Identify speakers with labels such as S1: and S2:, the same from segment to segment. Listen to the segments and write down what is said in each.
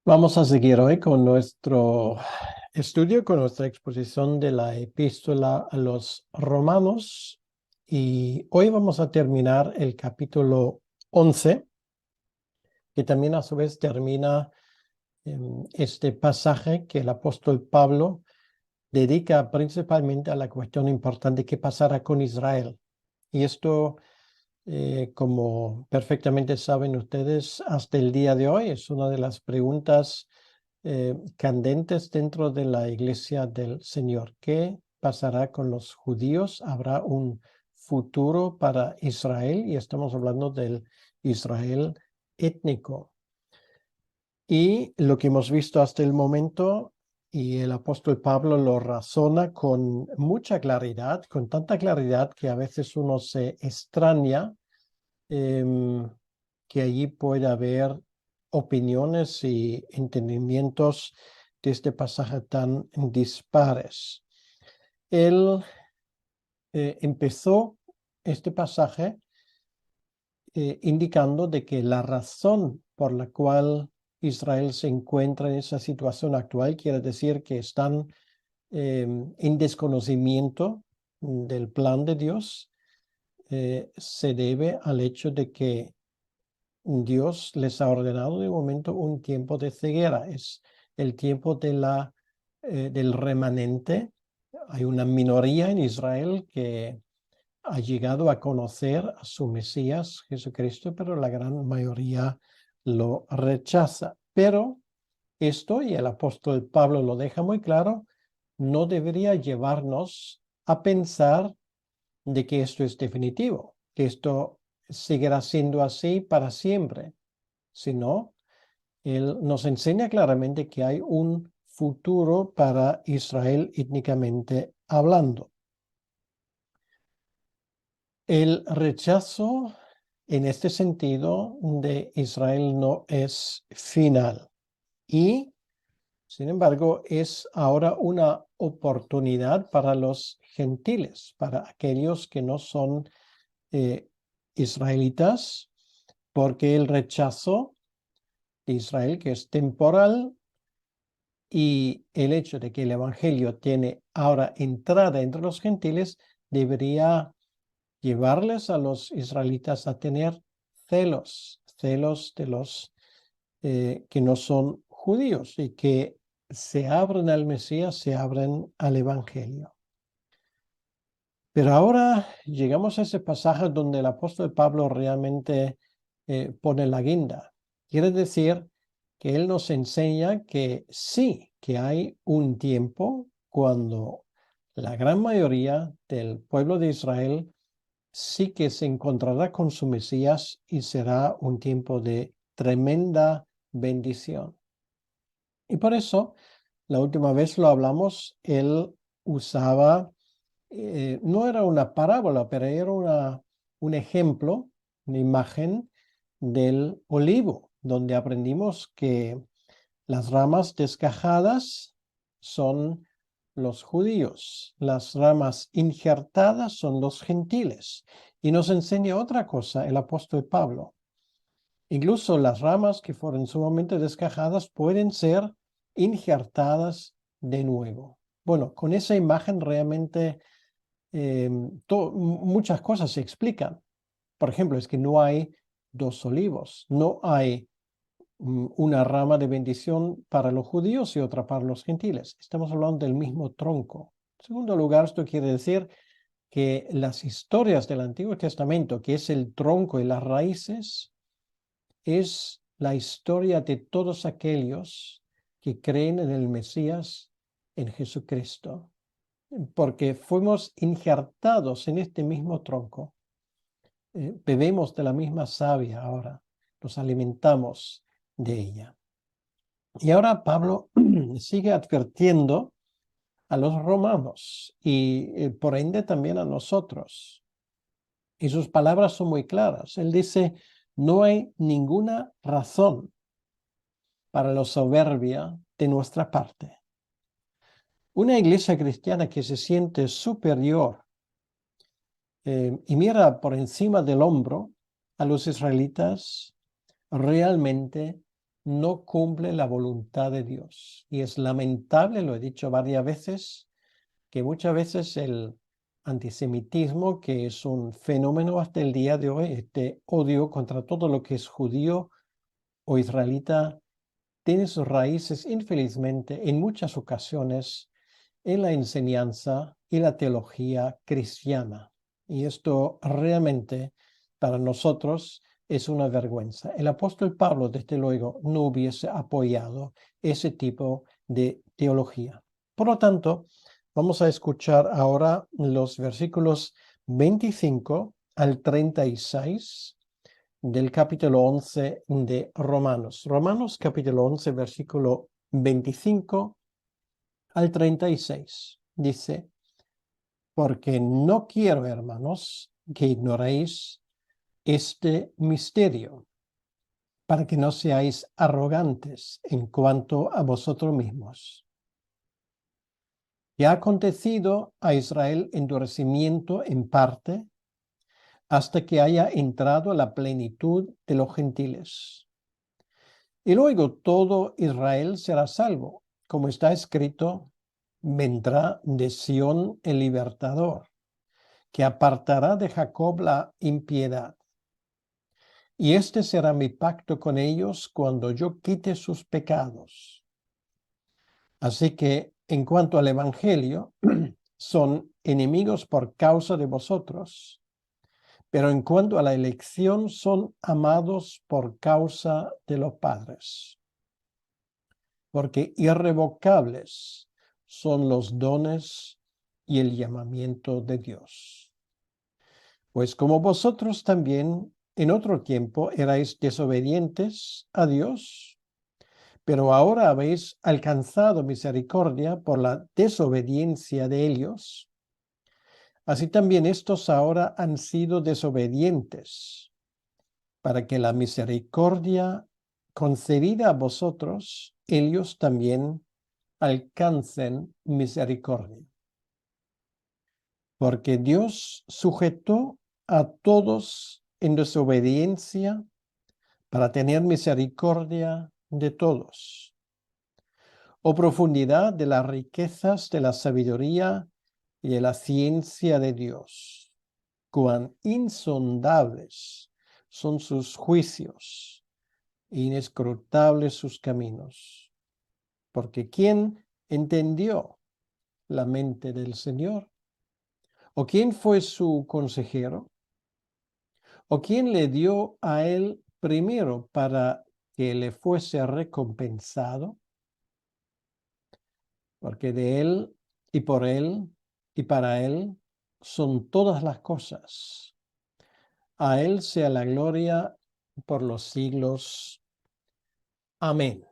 S1: Vamos a seguir hoy con nuestro estudio, con nuestra exposición de la epístola a los Romanos. Y hoy vamos a terminar el capítulo 11, que también a su vez termina este pasaje que el apóstol Pablo dedica principalmente a la cuestión importante que pasará con Israel. Y esto, como perfectamente saben ustedes, hasta el día de hoy es una de las preguntas candentes dentro de la iglesia del Señor. ¿Qué pasará con los judíos? ¿Habrá un futuro para Israel? Y estamos hablando del Israel étnico. Y lo que hemos visto hasta el momento, y el apóstol Pablo lo razona con mucha claridad, con tanta claridad que a veces uno se extraña que allí puede haber opiniones y entendimientos de este pasaje tan dispares. Él empezó este pasaje indicando de que la razón por la cual Israel se encuentra en esa situación actual quiere decir que están en desconocimiento del plan de Dios, se debe al hecho de que Dios les ha ordenado de momento un tiempo de ceguera. Es el tiempo del remanente. Hay una minoría en Israel que ha llegado a conocer a su Mesías, Jesucristo, pero la gran mayoría lo rechaza. Pero esto, y el apóstol Pablo lo deja muy claro, no debería llevarnos a pensar de que esto es definitivo, que esto seguirá siendo así para siempre, sino él nos enseña claramente que hay un futuro para Israel étnicamente hablando. El rechazo en este sentido de Israel no es final y, sin embargo, es ahora una oportunidad para los gentiles, para aquellos que no son israelitas, porque el rechazo de Israel, que es temporal, y el hecho de que el Evangelio tiene ahora entrada entre los gentiles, debería llevarles a los israelitas a tener celos de los que no son judíos y que se abren al Mesías, se abren al Evangelio. Pero ahora llegamos a ese pasaje donde el apóstol Pablo realmente pone la guinda. Quiere decir que él nos enseña que sí, que hay un tiempo cuando la gran mayoría del pueblo de Israel sí que se encontrará con su Mesías y será un tiempo de tremenda bendición. Y por eso, la última vez lo hablamos, él usaba, no era una parábola, pero era un ejemplo, una imagen del olivo, donde aprendimos que las ramas desgajadas son los judíos, las ramas injertadas son los gentiles. Y nos enseña otra cosa el apóstol Pablo. Incluso las ramas que fueron sumamente desgajadas pueden ser injertadas de nuevo. Bueno, con esa imagen realmente muchas cosas se explican. Por ejemplo, es que no hay dos olivos, no hay una rama de bendición para los judíos y otra para los gentiles. Estamos hablando del mismo tronco. En segundo lugar, esto quiere decir que las historias del Antiguo Testamento, que es el tronco y las raíces, es la historia de todos aquellos que creen en el Mesías, en Jesucristo, porque fuimos injertados en este mismo tronco. Bebemos de la misma savia ahora, nos alimentamos de ella. Y ahora Pablo sigue advirtiendo a los romanos y por ende también a nosotros. Y sus palabras son muy claras. Él dice, no hay ninguna razón para la soberbia de nuestra parte. Una iglesia cristiana que se siente superior y mira por encima del hombro a los israelitas, realmente no cumple la voluntad de Dios. Y es lamentable, lo he dicho varias veces, que muchas veces el antisemitismo, que es un fenómeno hasta el día de hoy, este odio contra todo lo que es judío o israelita, tiene sus raíces, infelizmente, en muchas ocasiones en la enseñanza y la teología cristiana. Y esto realmente para nosotros es una vergüenza. El apóstol Pablo, desde luego, no hubiese apoyado ese tipo de teología. Por lo tanto, vamos a escuchar ahora los versículos 25 al 36 del capítulo 11 de Romanos. Romanos capítulo 11, versículo 25 al 36. Dice, porque no quiero, hermanos, que ignoréis este misterio, para que no seáis arrogantes en cuanto a vosotros mismos. Y ha acontecido a Israel endurecimiento en parte, hasta que haya entrado a la plenitud de los gentiles. Y luego todo Israel será salvo, como está escrito, vendrá de Sión el libertador, que apartará de Jacob la impiedad. Y este será mi pacto con ellos cuando yo quite sus pecados. Así que, en cuanto al Evangelio, son enemigos por causa de vosotros, pero en cuanto a la elección, son amados por causa de los padres. Porque irrevocables son los dones y el llamamiento de Dios. Pues como vosotros también en otro tiempo erais desobedientes a Dios, pero ahora habéis alcanzado misericordia por la desobediencia de ellos, así también estos ahora han sido desobedientes, para que la misericordia concedida a vosotros, ellos también alcancen misericordia. Porque Dios sujetó a todos en desobediencia para tener misericordia de todos. Oh profundidad de las riquezas de la sabiduría y de la ciencia de Dios. Cuán insondables son sus juicios, inescrutables sus caminos. Porque ¿quién entendió la mente del Señor? ¿O quién fue su consejero? ¿O quién le dio a él primero para que le fuese recompensado? Porque de él y por él y para él son todas las cosas. A él sea la gloria por los siglos. Amén.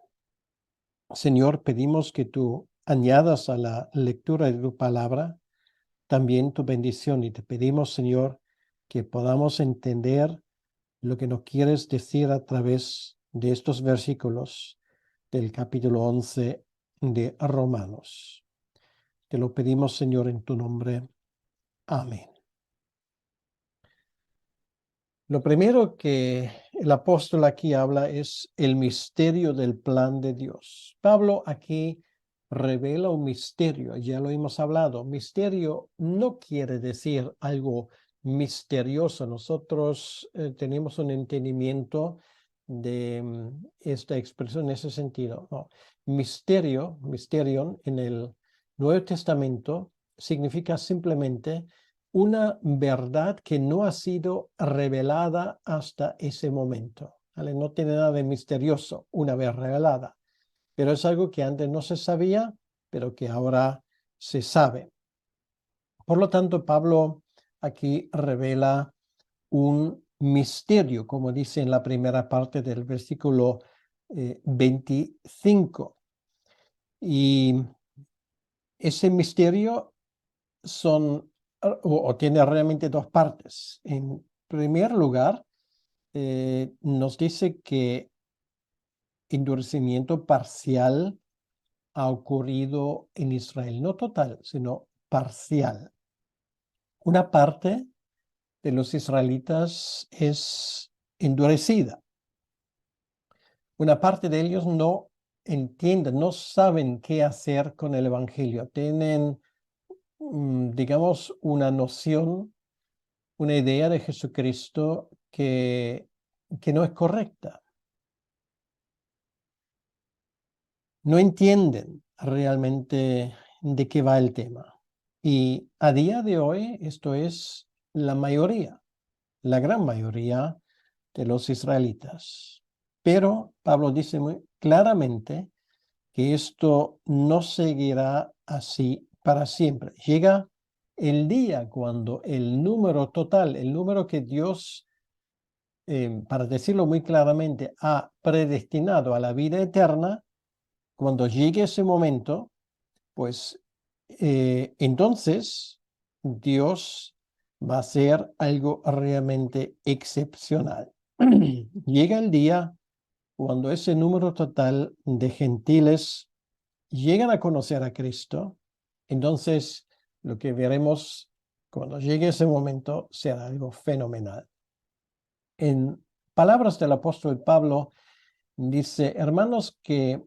S1: Señor, pedimos que tú añadas a la lectura de tu palabra también tu bendición y te pedimos, Señor, que podamos entender lo que nos quieres decir a través de estos versículos del capítulo 11 de Romanos. Te lo pedimos, Señor, en tu nombre. Amén. Lo primero que el apóstol aquí habla es el misterio del plan de Dios. Pablo aquí revela un misterio, ya lo hemos hablado. Misterio no quiere decir algo misterioso. Nosotros tenemos un entendimiento de esta expresión en ese sentido. No. Misterio, misterion en el Nuevo Testamento significa simplemente una verdad que no ha sido revelada hasta ese momento. ¿Vale? No tiene nada de misterioso una vez revelada, pero es algo que antes no se sabía, pero que ahora se sabe. Por lo tanto, Pablo aquí revela un misterio, como dice en la primera parte del versículo 25. Y ese misterio tiene realmente dos partes. En primer lugar, nos dice que endurecimiento parcial ha ocurrido en Israel, no total, sino parcial. Una parte de los israelitas es endurecida. Una parte de ellos no entienden, no saben qué hacer con el Evangelio. Tienen, digamos, una noción, una idea de Jesucristo que no es correcta. No entienden realmente de qué va el tema. Y a día de hoy esto es la mayoría, la gran mayoría de los israelitas. Pero Pablo dice muy claramente que esto no seguirá así para siempre. Llega el día cuando el número total, el número que Dios, para decirlo muy claramente, ha predestinado a la vida eterna, cuando llegue ese momento, pues entonces Dios va a hacer algo realmente excepcional. Llega el día cuando ese número total de gentiles llegan a conocer a Cristo, entonces lo que veremos cuando llegue ese momento será algo fenomenal. En palabras del apóstol Pablo, dice: hermanos, que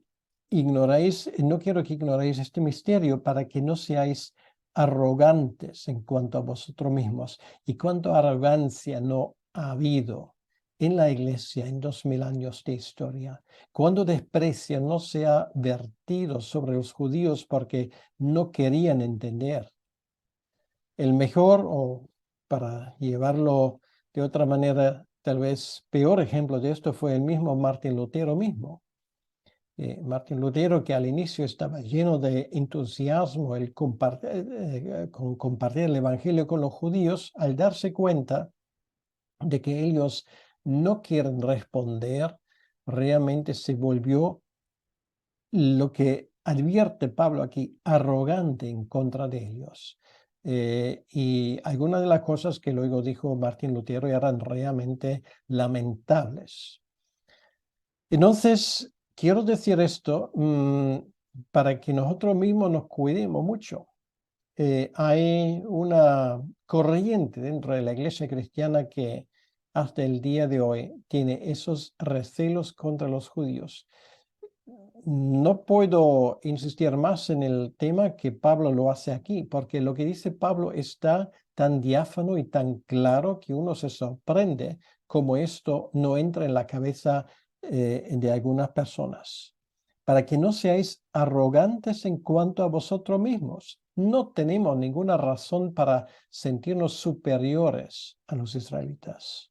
S1: ignoráis, no quiero que ignoréis este misterio para que no seáis arrogantes en cuanto a vosotros mismos. ¿Y cuánta arrogancia no ha habido en la iglesia en 2000 años de historia? Cuánto desprecio no se ha vertido sobre los judíos porque no querían entender. El mejor, o para llevarlo de otra manera, tal vez peor ejemplo de esto fue el mismo Martín Lutero mismo. Martín Lutero, que al inicio estaba lleno de entusiasmo con compartir el Evangelio con los judíos, al darse cuenta de que ellos no quieren responder, realmente se volvió, lo que advierte Pablo aquí, arrogante en contra de ellos. Y algunas de las cosas que luego dijo Martín Lutero eran realmente lamentables. Entonces, quiero decir esto para que nosotros mismos nos cuidemos mucho. Hay una corriente dentro de la iglesia cristiana que hasta el día de hoy tiene esos recelos contra los judíos. No puedo insistir más en el tema que Pablo lo hace aquí, porque lo que dice Pablo está tan diáfano y tan claro que uno se sorprende cómo esto no entra en la cabeza de algunas personas. Para que no seáis arrogantes en cuanto a vosotros mismos. No tenemos ninguna razón para sentirnos superiores a los israelitas.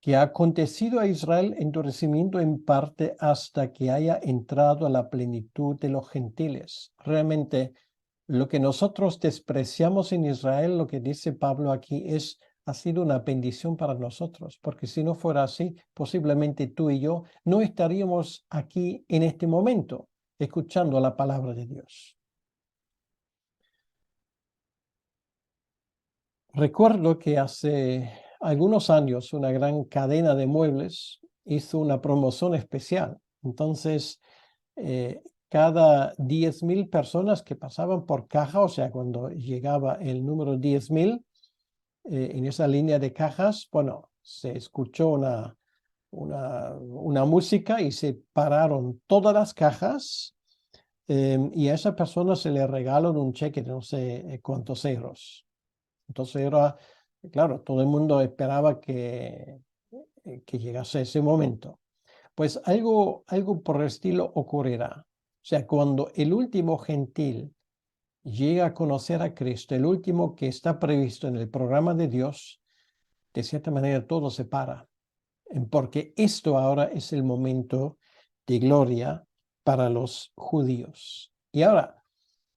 S1: Que ha acontecido a Israel endurecimiento en parte hasta que haya entrado a la plenitud de los gentiles. Realmente, lo que nosotros despreciamos en Israel, lo que dice Pablo aquí, ha sido una bendición para nosotros, porque si no fuera así, posiblemente tú y yo no estaríamos aquí en este momento, escuchando la palabra de Dios. Recuerdo que hace algunos años una gran cadena de muebles hizo una promoción especial. Entonces, cada 10,000 personas que pasaban por caja, o sea, cuando llegaba el número 10,000, en esa línea de cajas, bueno, se escuchó una música y se pararon todas las cajas, y a esa persona se le regaló un cheque de no sé cuántos euros. Entonces era, claro, todo el mundo esperaba que llegase ese momento. Pues algo por el estilo ocurrirá. O sea, cuando el último gentil llega a conocer a Cristo, el último que está previsto en el programa de Dios, de cierta manera todo se para, porque esto ahora es el momento de gloria para los judíos. Y ahora,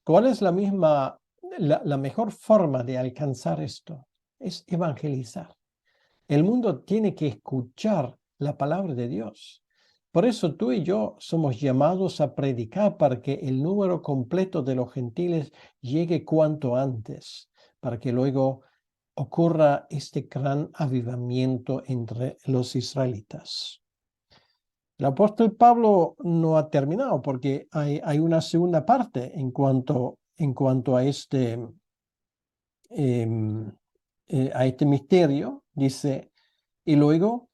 S1: ¿cuál es la mejor forma de alcanzar esto? Es evangelizar. El mundo tiene que escuchar la palabra de Dios. Por eso tú y yo somos llamados a predicar para que el número completo de los gentiles llegue cuanto antes, para que luego ocurra este gran avivamiento entre los israelitas. El apóstol Pablo no ha terminado porque hay una segunda parte en cuanto a este misterio. Dice: y luego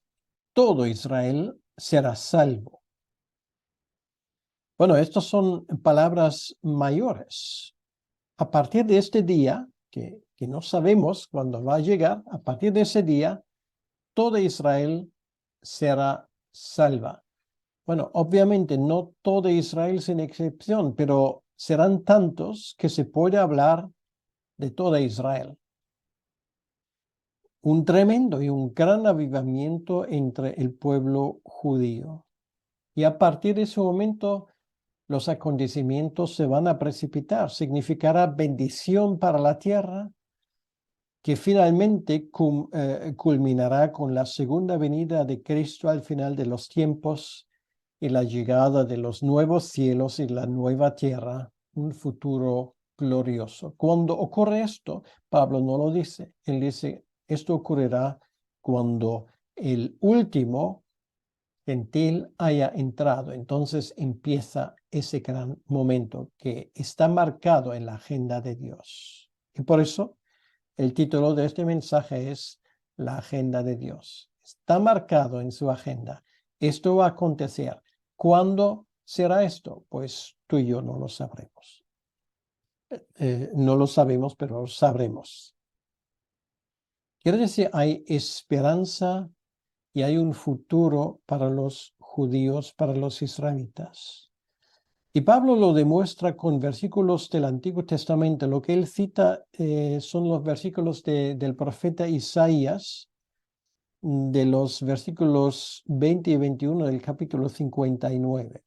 S1: todo Israel será salvo. Bueno, estas son palabras mayores. A partir de este día, que no sabemos cuándo va a llegar, a partir de ese día, toda Israel será salva. Bueno, obviamente no todo Israel sin excepción, pero serán tantos que se puede hablar de toda Israel. Un tremendo y un gran avivamiento entre el pueblo judío. Y a partir de ese momento, los acontecimientos se van a precipitar. Significará bendición para la tierra, que finalmente culminará con la segunda venida de Cristo al final de los tiempos y la llegada de los nuevos cielos y la nueva tierra, un futuro glorioso. Cuando ocurre esto, Pablo no lo dice. Él dice, esto ocurrirá cuando el último gentil haya entrado. Entonces empieza ese gran momento que está marcado en la agenda de Dios. Y por eso el título de este mensaje es La agenda de Dios. Está marcado en su agenda. Esto va a acontecer. ¿Cuándo será esto? Pues tú y yo no lo sabremos. No lo sabemos, pero lo sabremos. Quiere decir, hay esperanza y hay un futuro para los judíos, para los israelitas. Y Pablo lo demuestra con versículos del Antiguo Testamento. Lo que él cita son los versículos del profeta Isaías, de los versículos 20 y 21 del capítulo 59.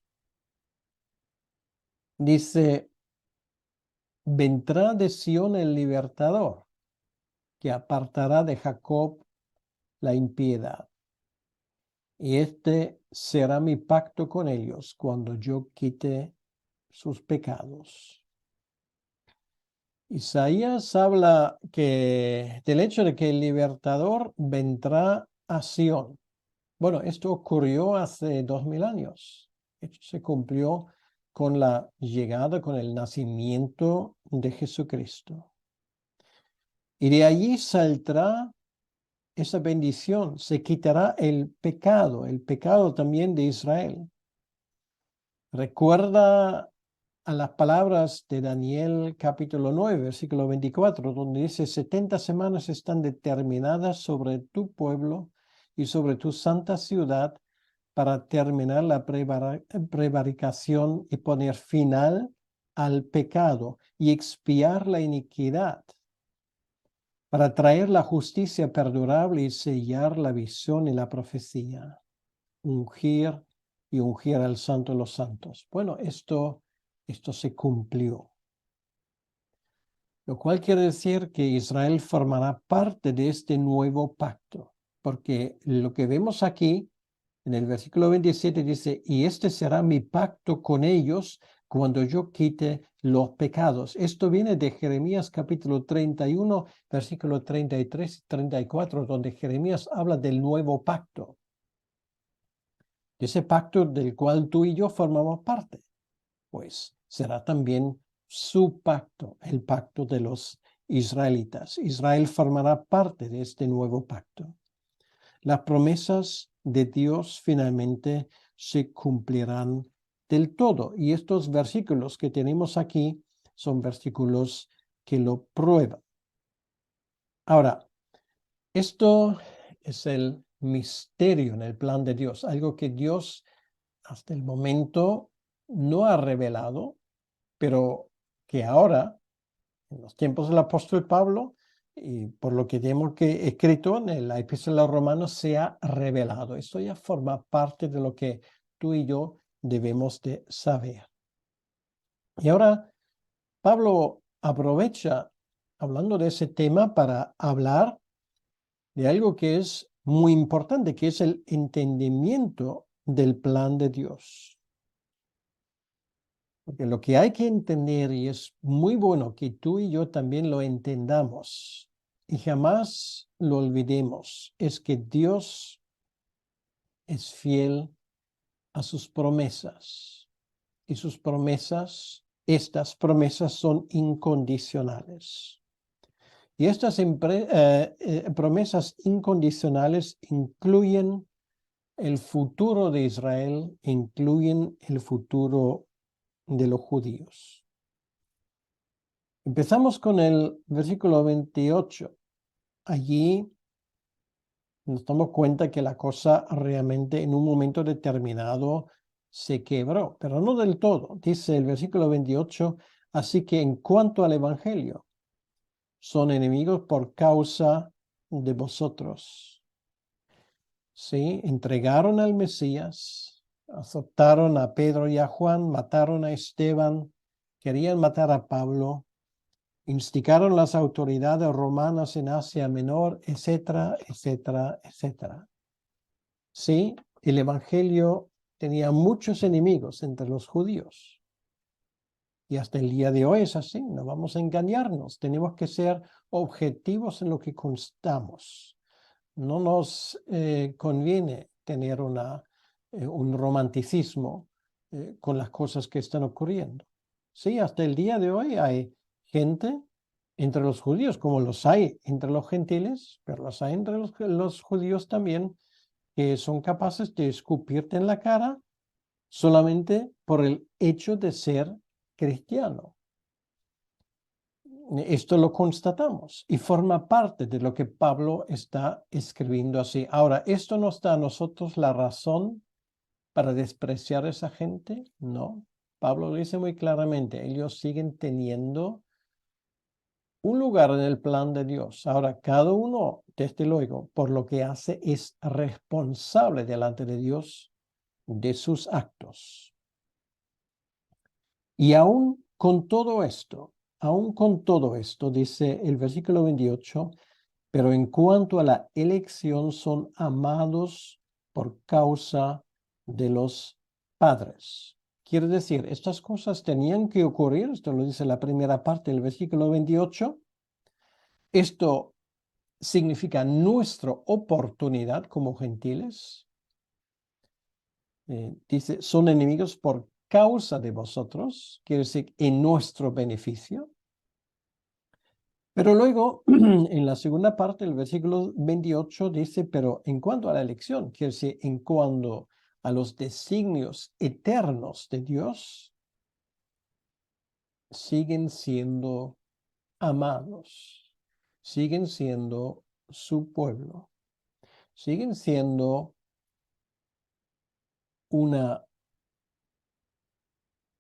S1: Dice, vendrá de Sión el libertador, que apartará de Jacob la impiedad. Y este será mi pacto con ellos cuando yo quite sus pecados. Isaías habla del hecho de que el libertador vendrá a Sión. Bueno, esto ocurrió hace 2000 años. Esto se cumplió con la llegada, con el nacimiento de Jesucristo. Y de allí saldrá esa bendición, se quitará el pecado también de Israel. Recuerda a las palabras de Daniel capítulo 9, versículo 24, donde dice, 70 semanas están determinadas sobre tu pueblo y sobre tu santa ciudad para terminar la prevaricación y poner final al pecado y expiar la iniquidad, para traer la justicia perdurable y sellar la visión y la profecía, ungir al santo de los santos. Bueno, esto se cumplió. Lo cual quiere decir que Israel formará parte de este nuevo pacto, porque lo que vemos aquí en el versículo 27 dice, y este será mi pacto con ellos cuando yo quite los pecados. Esto viene de Jeremías capítulo 31, versículo 33 y 34, donde Jeremías habla del nuevo pacto. Ese pacto del cual tú y yo formamos parte, pues será también su pacto, el pacto de los israelitas. Israel formará parte de este nuevo pacto. Las promesas de Dios finalmente se cumplirán del todo. Y estos versículos que tenemos aquí son versículos que lo prueban. Ahora, esto es el misterio en el plan de Dios, algo que Dios hasta el momento no ha revelado, pero que ahora, en los tiempos del apóstol Pablo, y por lo que tenemos que escrito en la epístola a los Romanos, se ha revelado. Esto ya forma parte de lo que tú y yo debemos de saber. Y ahora Pablo aprovecha, hablando de ese tema, para hablar de algo que es muy importante, que es el entendimiento del plan de Dios. Porque lo que hay que entender, y es muy bueno que tú y yo también lo entendamos y jamás lo olvidemos, es que Dios es fiel a sus promesas. Y sus promesas, estas promesas son incondicionales. Y estas promesas incondicionales incluyen el futuro de Israel incluye el futuro de los judíos. Empezamos con el versículo 28. Allí nos damos cuenta que la cosa realmente en un momento determinado se quebró, pero no del todo. Dice el versículo 28, así que en cuanto al Evangelio, son enemigos por causa de vosotros. Sí, entregaron al Mesías, azotaron a Pedro y a Juan, mataron a Esteban, querían matar a Pablo, instigaron las autoridades romanas en Asia Menor, etcétera, etcétera, etcétera. Sí, el Evangelio tenía muchos enemigos entre los judíos. Y hasta el día de hoy es así, no vamos a engañarnos, tenemos que ser objetivos en lo que constamos. No nos conviene tener un romanticismo con las cosas que están ocurriendo. Sí, hasta el día de hoy hay gente entre los judíos, como los hay entre los gentiles, pero los hay entre los judíos también, que son capaces de escupirte en la cara solamente por el hecho de ser cristiano. Esto lo constatamos y forma parte de lo que Pablo está escribiendo así. Ahora, ¿esto nos da a nosotros la razón para despreciar a esa gente? No. Pablo lo dice muy claramente, ellos siguen teniendo un lugar en el plan de Dios. Ahora, cada uno, desde luego, por lo que hace, es responsable delante de Dios de sus actos. Y aún con todo esto, dice el versículo 28, pero en cuanto a la elección son amados por causa de los padres. Quiere decir, estas cosas tenían que ocurrir, esto lo dice la primera parte del versículo 28. Esto significa nuestra oportunidad como gentiles. Dice, son enemigos por causa de vosotros, quiere decir, en nuestro beneficio. Pero luego, en la segunda parte del versículo 28 dice, pero en cuanto a la elección, quiere decir, en cuanto a los designios eternos de Dios, siguen siendo amados, siguen siendo su pueblo, siguen siendo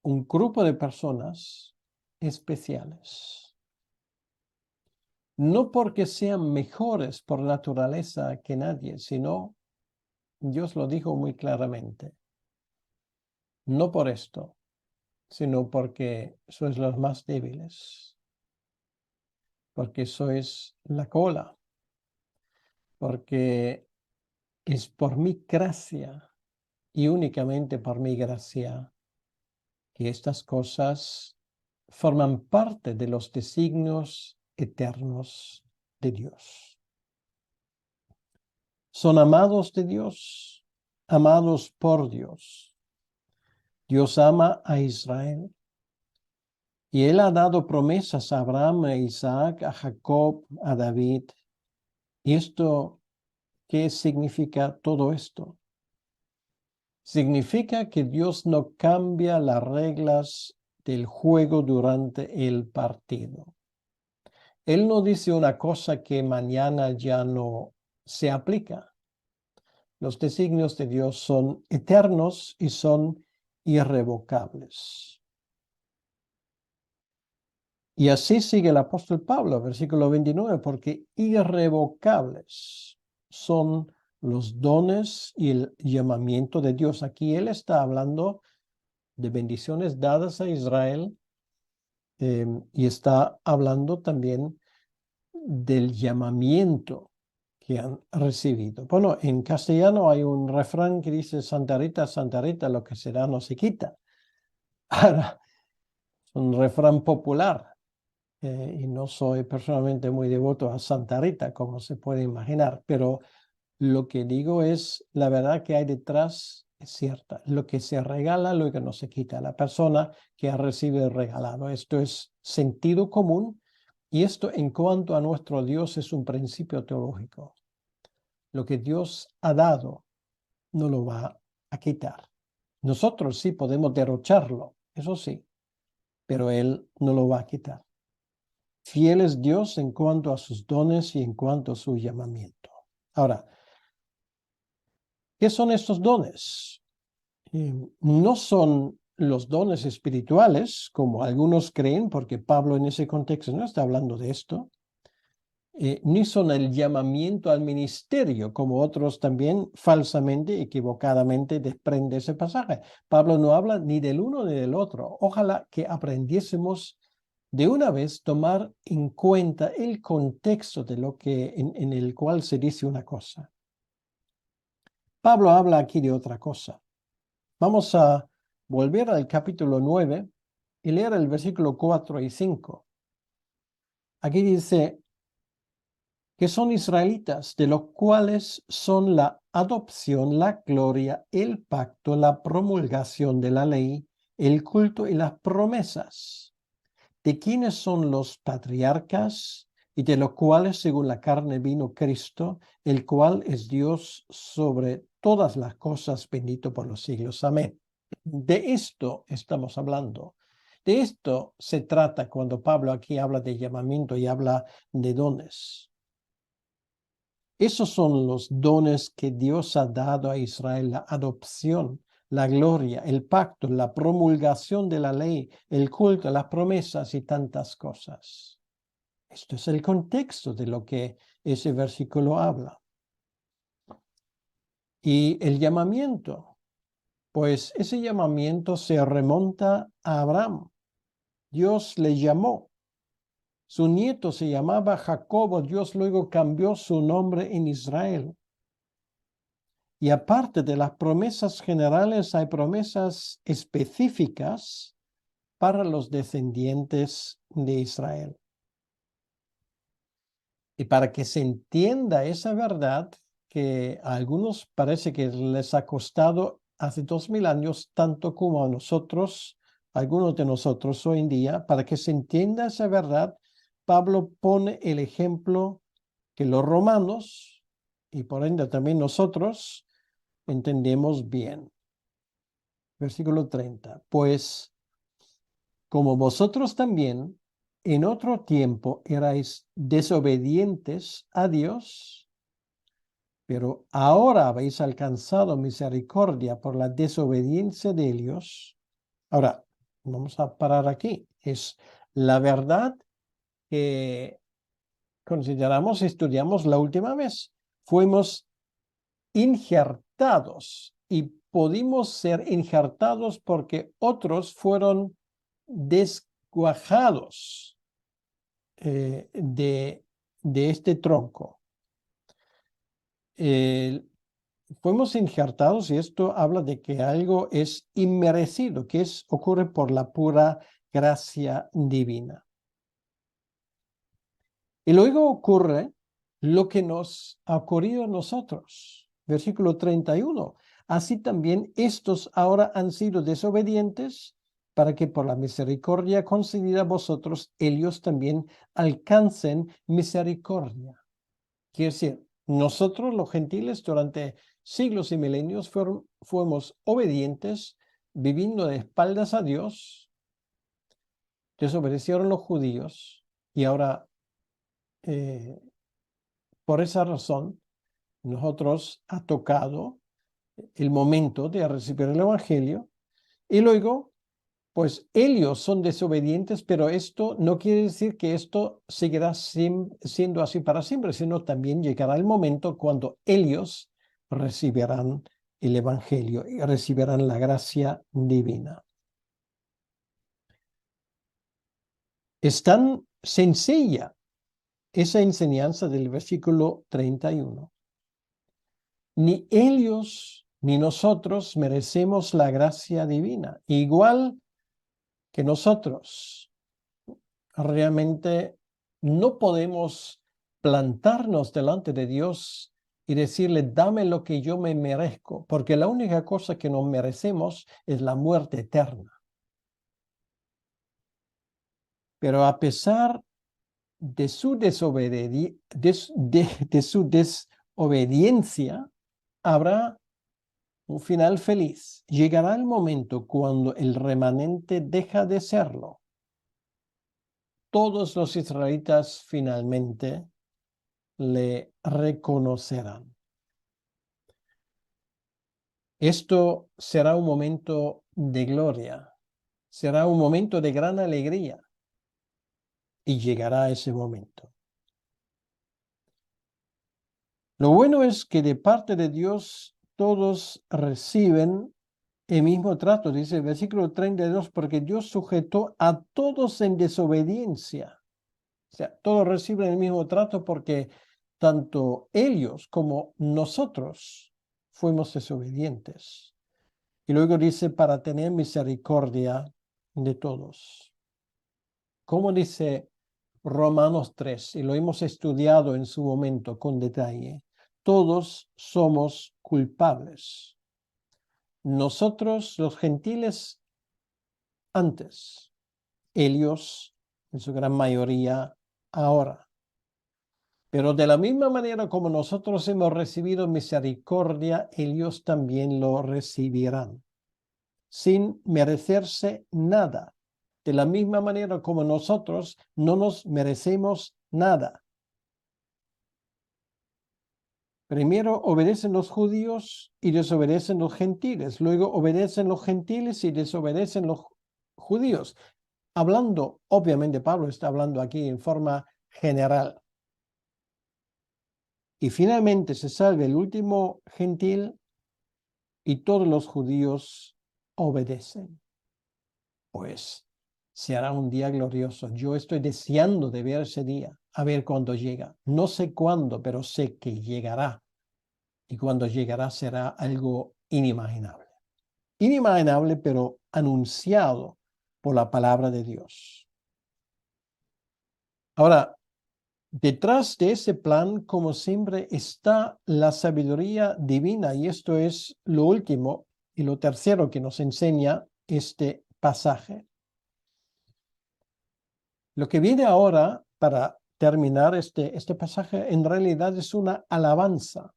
S1: un grupo de personas especiales. No porque sean mejores por naturaleza que nadie, sino, Dios lo dijo muy claramente, no por esto, sino porque sois los más débiles, porque sois la cola, porque es por mi gracia y únicamente por mi gracia que estas cosas forman parte de los designios eternos de Dios. Son amados de Dios, amados por Dios. Dios ama a Israel y Él ha dado promesas a Abraham, a Isaac, a Jacob, a David. ¿Y esto qué significa todo esto? Significa que Dios no cambia las reglas del juego durante el partido. Él no dice una cosa que mañana ya no se aplica. Los designios de Dios son eternos y son irrevocables. Y así sigue el apóstol Pablo, versículo 29, porque irrevocables son los dones y el llamamiento de Dios. Aquí él está hablando de bendiciones dadas a Israel y está hablando también del llamamiento que han recibido. Bueno, en castellano hay un refrán que dice, Santa Rita, lo que se da no se quita. Ahora, es un refrán popular y no soy personalmente muy devoto a Santa Rita, como se puede imaginar, pero lo que digo es, la verdad que hay detrás es cierta. Lo que se regala, lo que no se quita. La persona que ha recibido el regalado. Esto es sentido común y esto en cuanto a nuestro Dios es un principio teológico. Lo que Dios ha dado no lo va a quitar. Nosotros sí podemos derrocharlo, eso sí, pero Él no lo va a quitar. Fiel es Dios en cuanto a sus dones y en cuanto a su llamamiento. Ahora, ¿qué son estos dones? No son los dones espirituales, como algunos creen, porque Pablo en ese contexto no está hablando de esto, ni son el llamamiento al ministerio, como otros también falsamente, equivocadamente desprende ese pasaje. Pablo no habla ni del uno ni del otro. Ojalá que aprendiésemos de una vez tomar en cuenta el contexto de lo que en el cual se dice una cosa. Pablo habla aquí de otra cosa. Vamos a volver al capítulo 9 y leer el versículo 4 y 5. Aquí dice que son israelitas, de los cuales son la adopción, la gloria, el pacto, la promulgación de la ley, el culto y las promesas, de quienes son los patriarcas y de los cuales según la carne vino Cristo, el cual es Dios sobre todas las cosas, bendito por los siglos. Amén. De esto estamos hablando. De esto se trata cuando Pablo aquí habla de llamamiento y habla de dones. Esos son los dones que Dios ha dado a Israel: la adopción, la gloria, el pacto, la promulgación de la ley, el culto, las promesas y tantas cosas. Esto es el contexto de lo que ese versículo habla. Y el llamamiento, pues ese llamamiento se remonta a Abraham. Dios le llamó. Su nieto se llamaba Jacobo. Dios luego cambió su nombre en Israel. Y aparte de las promesas generales, hay promesas específicas para los descendientes de Israel. Y para que se entienda esa verdad, que a algunos parece que les ha costado hace 2000 años, tanto como a nosotros, algunos de nosotros hoy en día, para que se entienda esa verdad, Pablo pone el ejemplo que los romanos, y por ende también nosotros, entendemos bien. Versículo 30. Pues como vosotros también en otro tiempo erais desobedientes a Dios, pero ahora habéis alcanzado misericordia por la desobediencia de ellos. Ahora, vamos a parar aquí. Es la verdad que consideramos, estudiamos la última vez. Fuimos injertados y pudimos ser injertados porque otros fueron descuajados de este tronco. Fuimos injertados y esto habla de que algo es inmerecido, que ocurre por la pura gracia divina. Y luego ocurre lo que nos ha ocurrido a nosotros. Versículo 31. Así también estos ahora han sido desobedientes, para que por la misericordia concedida a vosotros, ellos también alcancen misericordia. Quiere decir, nosotros los gentiles durante siglos y milenios fuimos obedientes, viviendo de espaldas a Dios, desobedecieron los judíos y ahora por esa razón nosotros ha tocado el momento de recibir el Evangelio y luego, pues ellos son desobedientes, pero esto no quiere decir que esto seguirá siendo así para siempre, sino también llegará el momento cuando ellos recibirán el Evangelio y recibirán la gracia divina. Es tan sencilla esa enseñanza del versículo 31. Ni ellos ni nosotros merecemos la gracia divina, igual que nosotros. Realmente no podemos plantarnos delante de Dios y decirle, dame lo que yo me merezco, porque la única cosa que nos merecemos es la muerte eterna. Pero a pesar de su desobediencia, habrá un final feliz. Llegará el momento cuando el remanente deja de serlo. Todos los israelitas finalmente le reconocerán. Esto será un momento de gloria, será un momento de gran alegría y llegará ese momento. Lo bueno es que de parte de Dios todos reciben el mismo trato, dice el versículo 32, porque Dios sujetó a todos en desobediencia. O sea, todos reciben el mismo trato porque tanto ellos como nosotros fuimos desobedientes. Y luego dice, para tener misericordia de todos. Como dice Romanos 3, y lo hemos estudiado en su momento con detalle, todos somos culpables. Nosotros, los gentiles, antes, ellos, en su gran mayoría, ahora. Pero de la misma manera como nosotros hemos recibido misericordia, ellos también lo recibirán, sin merecerse nada. De la misma manera como nosotros no nos merecemos nada. Primero obedecen los judíos y desobedecen los gentiles. Luego obedecen los gentiles y desobedecen los judíos. Hablando, obviamente Pablo está hablando aquí en forma general. Y finalmente se salve el último gentil y todos los judíos obedecen. Pues será un día glorioso. Yo estoy deseando de ver ese día, a ver cuándo llega. No sé cuándo, pero sé que llegará. Y cuando llegará será algo inimaginable. Inimaginable, pero anunciado por la palabra de Dios. Ahora, detrás de ese plan, como siempre, está la sabiduría divina, y esto es lo último y lo tercero que nos enseña este pasaje. Lo que viene ahora para terminar este pasaje en realidad es una alabanza.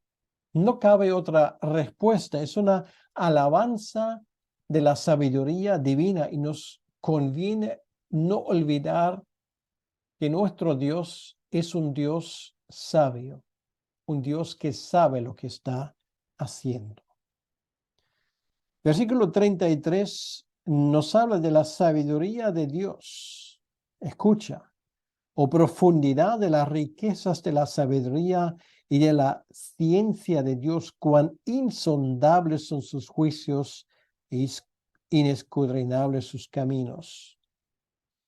S1: No cabe otra respuesta, es una alabanza de la sabiduría divina y nos conviene no olvidar que nuestro Dios es un Dios sabio, un Dios que sabe lo que está haciendo. Versículo 33 nos habla de la sabiduría de Dios. Escucha, o profundidad de las riquezas de la sabiduría y de la ciencia de Dios, cuán insondables son sus juicios e inescudriñables sus caminos.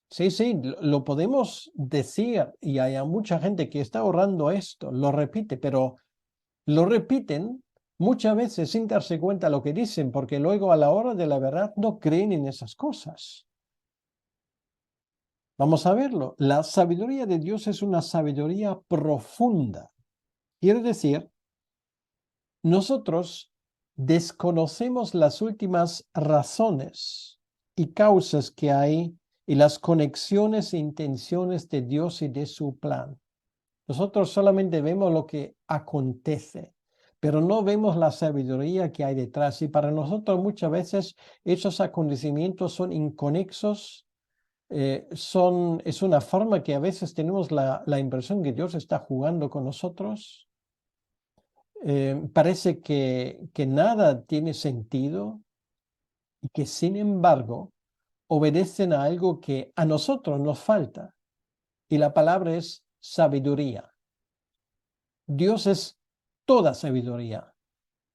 S1: Sí, sí, lo podemos decir y hay mucha gente que está orando esto, lo repite, pero lo repiten muchas veces sin darse cuenta de lo que dicen, porque luego a la hora de la verdad no creen en esas cosas. Vamos a verlo. La sabiduría de Dios es una sabiduría profunda. Quiere decir, nosotros desconocemos las últimas razones y causas que hay y las conexiones e intenciones de Dios y de su plan. Nosotros solamente vemos lo que acontece, pero no vemos la sabiduría que hay detrás. Y para nosotros muchas veces esos acontecimientos son inconexos. Es una forma que a veces tenemos la impresión que Dios está jugando con nosotros. Parece que nada tiene sentido y que sin embargo obedecen a algo que a nosotros nos falta. Y la palabra es sabiduría. Dios es toda sabiduría.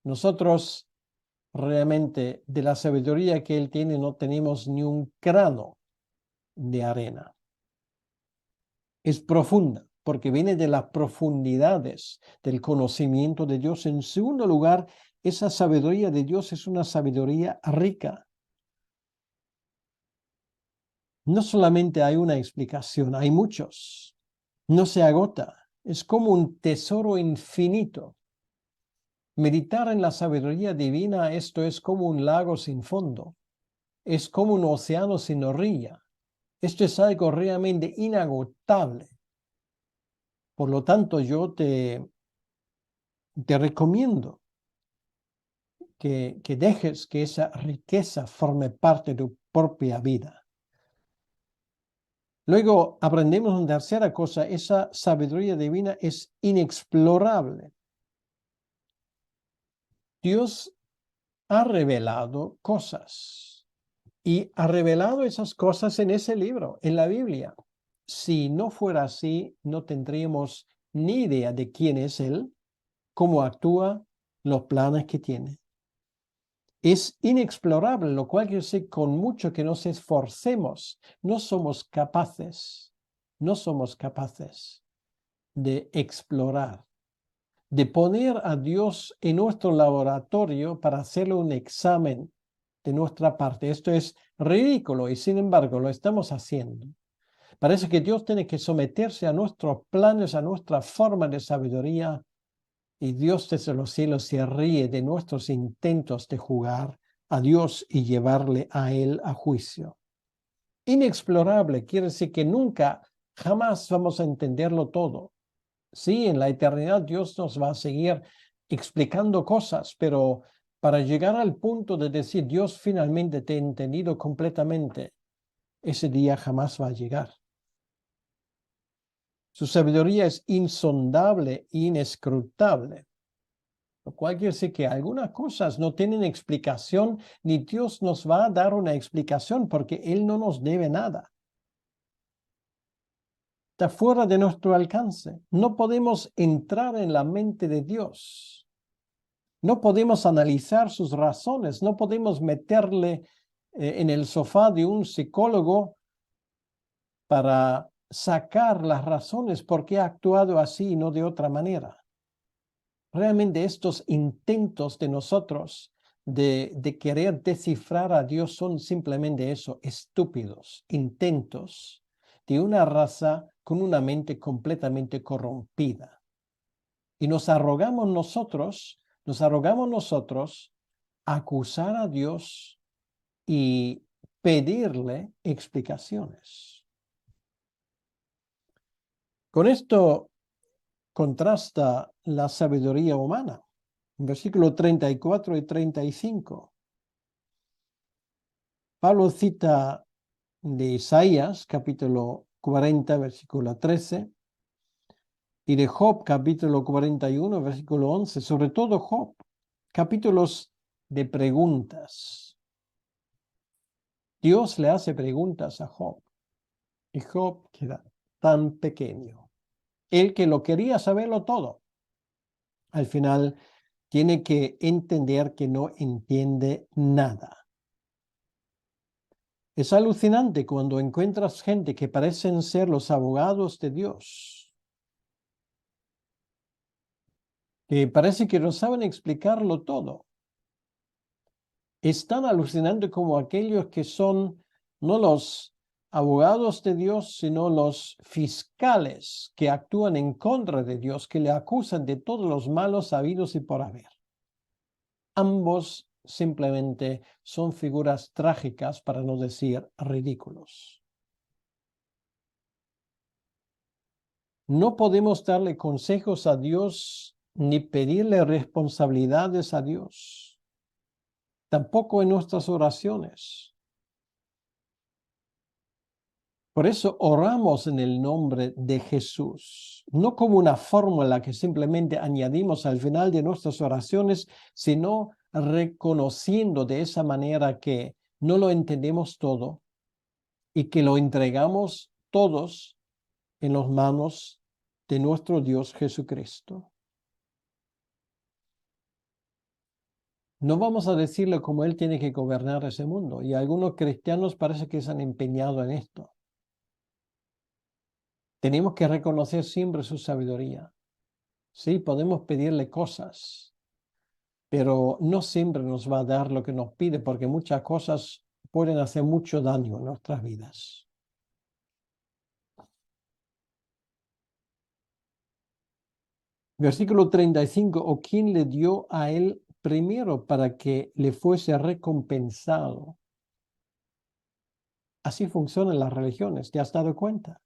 S1: Nosotros realmente de la sabiduría que Él tiene no tenemos ni un grano de arena. Es profunda porque viene de las profundidades del conocimiento de Dios. En segundo lugar, esa sabiduría de Dios es una sabiduría rica. No solamente hay una explicación, hay muchos. No se agota. Es como un tesoro infinito. Meditar en la sabiduría divina, esto es como un lago sin fondo. Es como un océano sin orilla. Esto es algo realmente inagotable. Por lo tanto, yo te recomiendo que dejes que esa riqueza forme parte de tu propia vida. Luego aprendemos una tercera cosa, esa sabiduría divina es inexplorable. Dios ha revelado cosas y ha revelado esas cosas en ese libro, en la Biblia. Si no fuera así, no tendríamos ni idea de quién es Él, cómo actúa, los planes que tiene. Es inexplorable, lo cual quiere decir con mucho que nos esforcemos, no somos capaces de explorar, de poner a Dios en nuestro laboratorio para hacerle un examen de nuestra parte. Esto es ridículo y sin embargo lo estamos haciendo. Parece que Dios tiene que someterse a nuestros planes, a nuestra forma de sabiduría, y Dios desde los cielos se ríe de nuestros intentos de jugar a Dios y llevarle a Él a juicio. Inexplorable quiere decir que nunca, jamás vamos a entenderlo todo. Sí, en la eternidad Dios nos va a seguir explicando cosas, pero para llegar al punto de decir Dios finalmente te he entendido completamente, ese día jamás va a llegar. Su sabiduría es insondable, inescrutable, lo cual quiere decir que algunas cosas no tienen explicación, ni Dios nos va a dar una explicación porque Él no nos debe nada. Está fuera de nuestro alcance. No podemos entrar en la mente de Dios. No podemos analizar sus razones. No podemos meterle en el sofá de un psicólogo para sacar las razones por qué ha actuado así y no de otra manera. Realmente estos intentos de nosotros de querer descifrar a Dios son simplemente eso, estúpidos intentos de una raza con una mente completamente corrompida. Y nos arrogamos nosotros acusar a Dios y pedirle explicaciones. Con esto contrasta la sabiduría humana. En versículos 34 y 35, Pablo cita de Isaías, capítulo 40, versículo 13, y de Job, capítulo 41, versículo 11, sobre todo Job, capítulos de preguntas. Dios le hace preguntas a Job, y Job queda tan pequeño. Él que lo quería saberlo todo, al final tiene que entender que no entiende nada. Es alucinante cuando encuentras gente que parecen ser los abogados de Dios, que parece que no saben explicarlo todo. Es tan alucinante como aquellos que son no los abogados de Dios, sino los fiscales que actúan en contra de Dios, que le acusan de todos los malos habidos y por haber. Ambos simplemente son figuras trágicas, para no decir ridículos. No podemos darle consejos a Dios ni pedirle responsabilidades a Dios, tampoco en nuestras oraciones. Por eso oramos en el nombre de Jesús, no como una fórmula que simplemente añadimos al final de nuestras oraciones, sino reconociendo de esa manera que no lo entendemos todo y que lo entregamos todos en las manos de nuestro Dios Jesucristo. No vamos a decirle cómo Él tiene que gobernar ese mundo, y algunos cristianos parece que se han empeñado en esto. Tenemos que reconocer siempre su sabiduría. Sí, podemos pedirle cosas, pero no siempre nos va a dar lo que nos pide, porque muchas cosas pueden hacer mucho daño en nuestras vidas. Versículo 35, ¿o quién le dio a él primero para que le fuese recompensado? Así funcionan las religiones, ¿te has dado cuenta?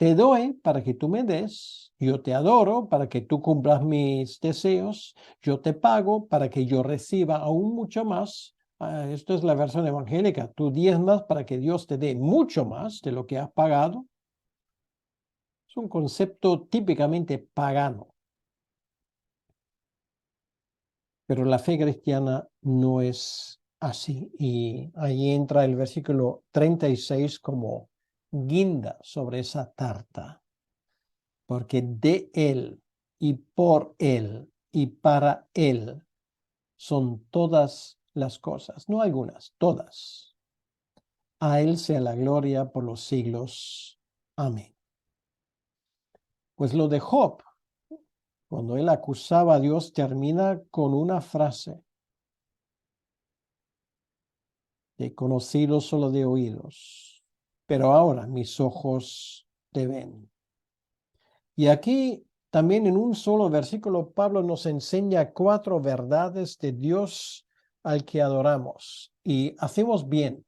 S1: Te doy para que tú me des, yo te adoro para que tú cumplas mis deseos, yo te pago para que yo reciba aún mucho más. Esto es la versión evangélica. Tú diezmas para que Dios te dé mucho más de lo que has pagado. Es un concepto típicamente pagano. Pero la fe cristiana no es así. Y ahí entra el versículo 36 como guinda sobre esa tarta. Porque de Él y por Él y para Él son todas las cosas, no algunas, todas. A Él sea la gloria por los siglos. Amén. Pues lo de Job, cuando él acusaba a Dios, termina con una frase: de conocidos solo de oídos, pero ahora mis ojos te ven. Y aquí también en un solo versículo Pablo nos enseña 4 verdades de Dios al que adoramos y hacemos bien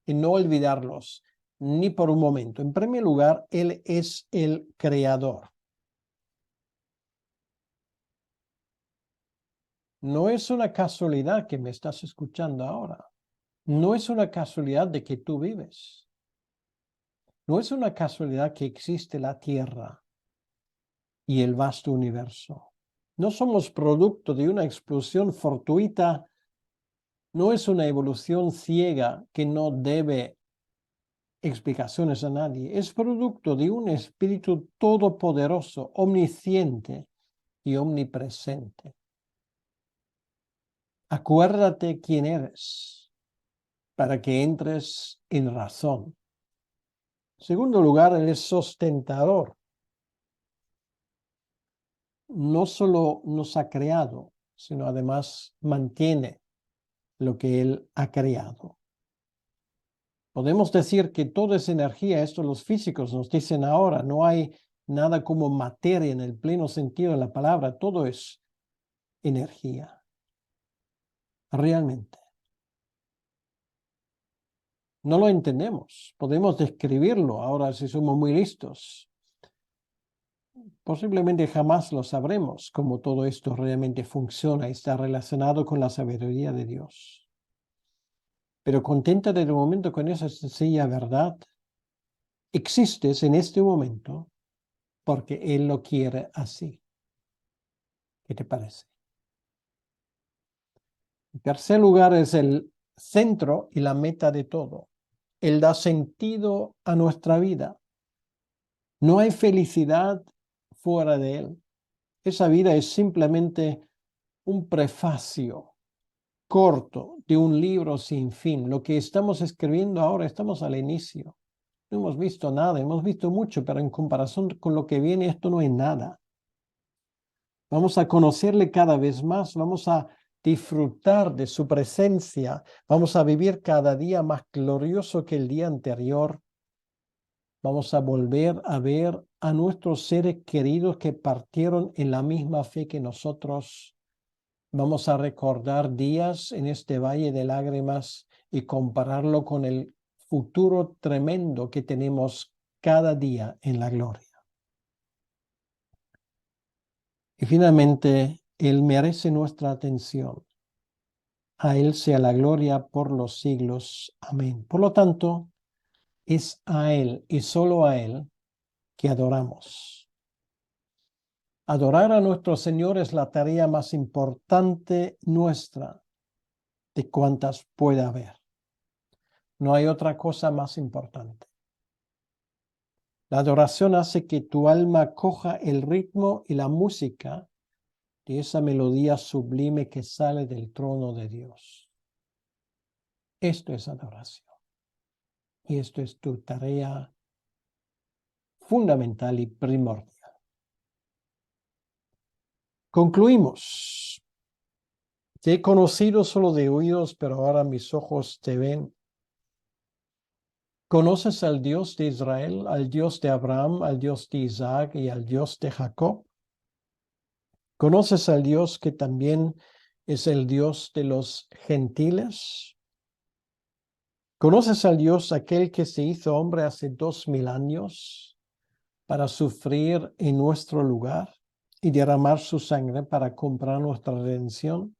S1: en no olvidarlos ni por un momento. En primer lugar, Él es el creador. No es una casualidad que me estás escuchando ahora. No es una casualidad de que tú vives. No es una casualidad que existe la tierra y el vasto universo. No somos producto de una explosión fortuita, no es una evolución ciega que no debe explicaciones a nadie, es producto de un espíritu todopoderoso, omnisciente y omnipresente. Acuérdate quién eres para que entres en razón. En segundo lugar, Él es sustentador. No solo nos ha creado, sino además mantiene lo que Él ha creado. Podemos decir que todo es energía, esto los físicos nos dicen ahora, no hay nada como materia en el pleno sentido de la palabra, todo es energía, realmente. No lo entendemos, podemos describirlo ahora si somos muy listos. Posiblemente jamás lo sabremos cómo todo esto realmente funciona y está relacionado con la sabiduría de Dios. Pero conténtate de momento con esa sencilla verdad. Existes en este momento porque Él lo quiere así. ¿Qué te parece? En tercer lugar, es el centro y la meta de todo. Él da sentido a nuestra vida. No hay felicidad fuera de Él. Esa vida es simplemente un prefacio corto de un libro sin fin. Lo que estamos escribiendo ahora, estamos al inicio. No hemos visto nada, hemos visto mucho, pero en comparación con lo que viene, esto no es nada. Vamos a conocerle cada vez más, vamos a disfrutar de su presencia, vamos a vivir cada día más glorioso que el día anterior. Vamos a volver a ver a nuestros seres queridos que partieron en la misma fe que nosotros. Vamos a recordar días en este valle de lágrimas y compararlo con el futuro tremendo que tenemos cada día en la gloria. Y finalmente, Él merece nuestra atención. A Él sea la gloria por los siglos. Amén. Por lo tanto, es a Él y solo a Él que adoramos. Adorar a nuestro Señor es la tarea más importante nuestra de cuantas pueda haber. No hay otra cosa más importante. La adoración hace que tu alma coja el ritmo y la música de esa melodía sublime que sale del trono de Dios. Esto es adoración. Y esto es tu tarea fundamental y primordial. Concluimos. Te he conocido solo de oídos, pero ahora mis ojos te ven. ¿Conoces al Dios de Israel, al Dios de Abraham, al Dios de Isaac y al Dios de Jacob? ¿Conoces al Dios que también es el Dios de los gentiles? ¿Conoces al Dios aquel que se hizo hombre hace 2000 años? para sufrir en nuestro lugar y derramar su sangre para comprar nuestra redención?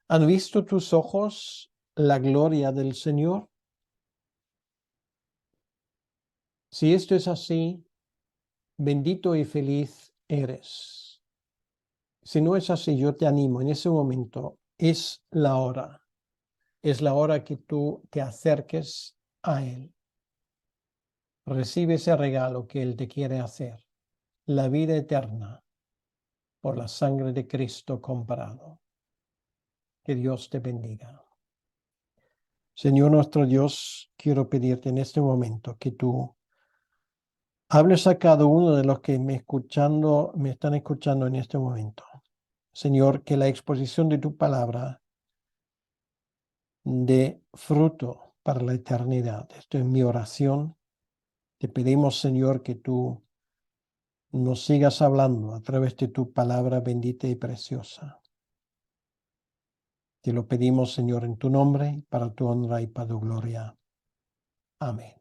S1: ¿Han visto tus ojos la gloria del Señor? Si esto es así, bendito y feliz eres. Si no es así, yo te animo en ese momento. Es la hora. Es la hora que tú te acerques a Él. Recibe ese regalo que Él te quiere hacer. La vida eterna por la sangre de Cristo comprado. Que Dios te bendiga. Señor nuestro Dios, quiero pedirte en este momento que tú hables a cada uno de los que me están escuchando en este momento. Señor, que la exposición de tu palabra dé fruto para la eternidad. Esto es mi oración. Te pedimos, Señor, que tú nos sigas hablando a través de tu palabra bendita y preciosa. Te lo pedimos, Señor, en tu nombre, para tu honra y para tu gloria. Amén.